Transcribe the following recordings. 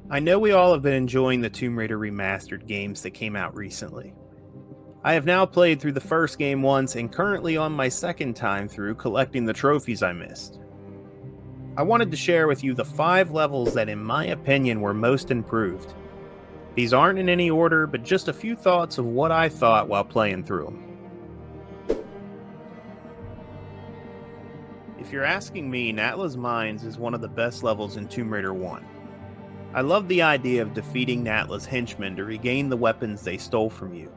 I know we all have been enjoying the Tomb Raider Remastered games that came out recently. I have now played through the first game once and currently on my second time through collecting the trophies I missed. I wanted to share with you the 5 levels that in my opinion were most improved. These aren't in any order, but just a few thoughts of what I thought while playing through them. If you're asking me, Natla's Mines is one of the best levels in Tomb Raider 1. I love the idea of defeating Natla's henchmen to regain the weapons they stole from you.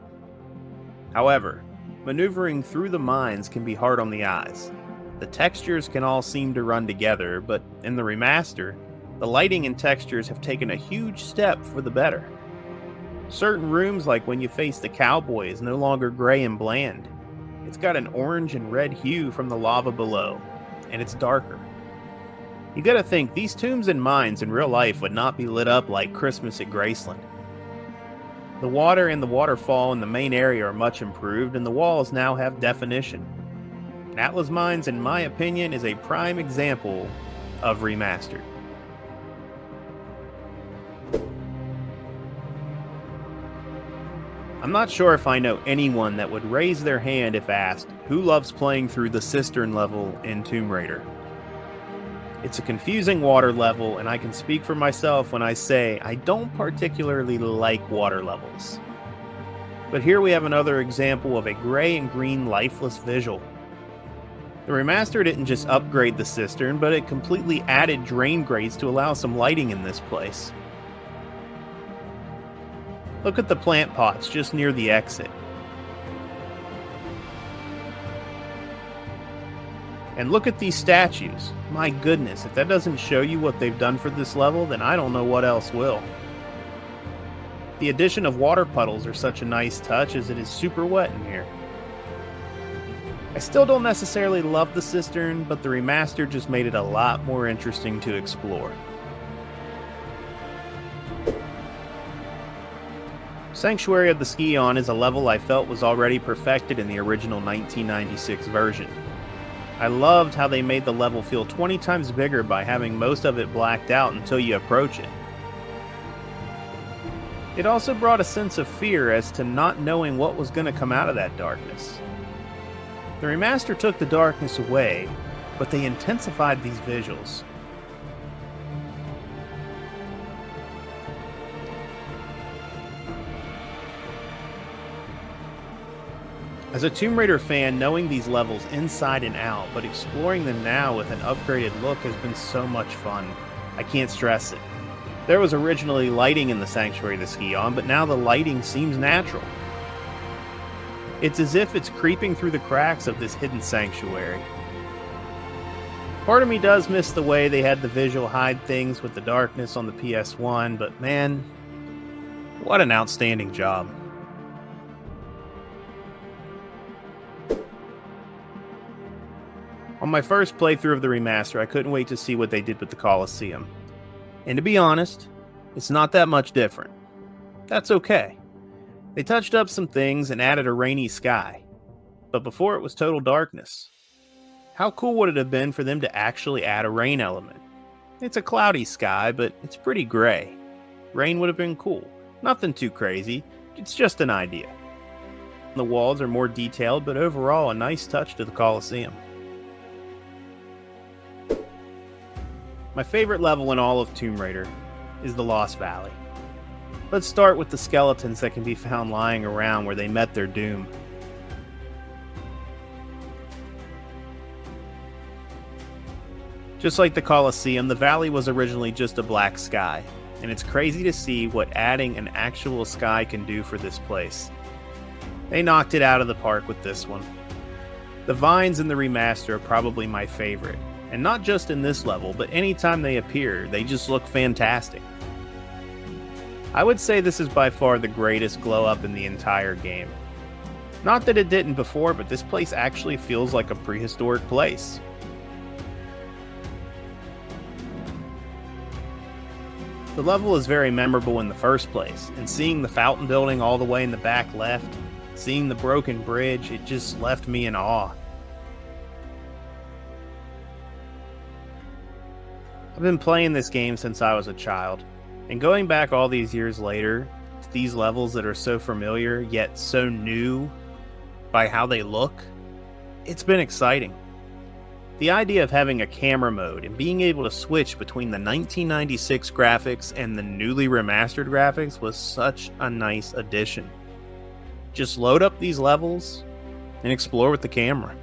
However, maneuvering through the mines can be hard on the eyes. The textures can all seem to run together, but in the remaster, the lighting and textures have taken a huge step for the better. Certain rooms, like when you face the cowboy, is no longer gray and bland. It's got an orange and red hue from the lava below, and it's darker. You gotta think, these tombs and mines in real life would not be lit up like Christmas at Graceland. The water and the waterfall in the main area are much improved, and the walls now have definition. Natla's Mines, in my opinion, is a prime example of Remastered. I'm not sure if I know anyone that would raise their hand if asked who loves playing through the cistern level in Tomb Raider. It's a confusing water level, and I can speak for myself when I say I don't particularly like water levels. But here we have another example of a gray and green lifeless visual. The remaster didn't just upgrade the cistern, but it completely added drain grates to allow some lighting in this place. Look at the plant pots just near the exit. And look at these statues. My goodness, if that doesn't show you what they've done for this level, then I don't know what else will. The addition of water puddles are such a nice touch, as it is super wet in here. I still don't necessarily love the cistern, but the remaster just made it a lot more interesting to explore. Sanctuary of the Scion is a level I felt was already perfected in the original 1996 version. I loved how they made the level feel 20 times bigger by having most of it blacked out until you approach it. It also brought a sense of fear as to not knowing what was going to come out of that darkness. The remaster took the darkness away, but they intensified these visuals. As a Tomb Raider fan, knowing these levels inside and out, but exploring them now with an upgraded look has been so much fun. I can't stress it. There was originally lighting in the Sanctuary of the Scion, but now the lighting seems natural. It's as if it's creeping through the cracks of this hidden sanctuary. Part of me does miss the way they had the visual hide things with the darkness on the PS1, but man, what an outstanding job. On my first playthrough of the remaster, I couldn't wait to see what they did with the Coliseum. And to be honest, it's not that much different. That's okay. They touched up some things and added a rainy sky. But before it was total darkness. How cool would it have been for them to actually add a rain element? It's a cloudy sky, but it's pretty gray. Rain would have been cool. Nothing too crazy, it's just an idea. The walls are more detailed, but overall a nice touch to the Coliseum. My favorite level in all of Tomb Raider is the Lost Valley. Let's start with the skeletons that can be found lying around where they met their doom. Just like the Coliseum, the valley was originally just a black sky, and it's crazy to see what adding an actual sky can do for this place. They knocked it out of the park with this one. The vines in the remaster are probably my favorite. And not just in this level, but anytime they appear, they just look fantastic. I would say this is by far the greatest glow up in the entire game. Not that it didn't before, but this place actually feels like a prehistoric place. The level is very memorable in the first place, and seeing the fountain building all the way in the back left, seeing the broken bridge, it just left me in awe. I've been playing this game since I was a child. And going back all these years later to these levels that are so familiar yet so new by how they look, it's been exciting. The idea of having a camera mode and being able to switch between the 1996 graphics and the newly remastered graphics was such a nice addition. Just load up these levels and explore with the camera.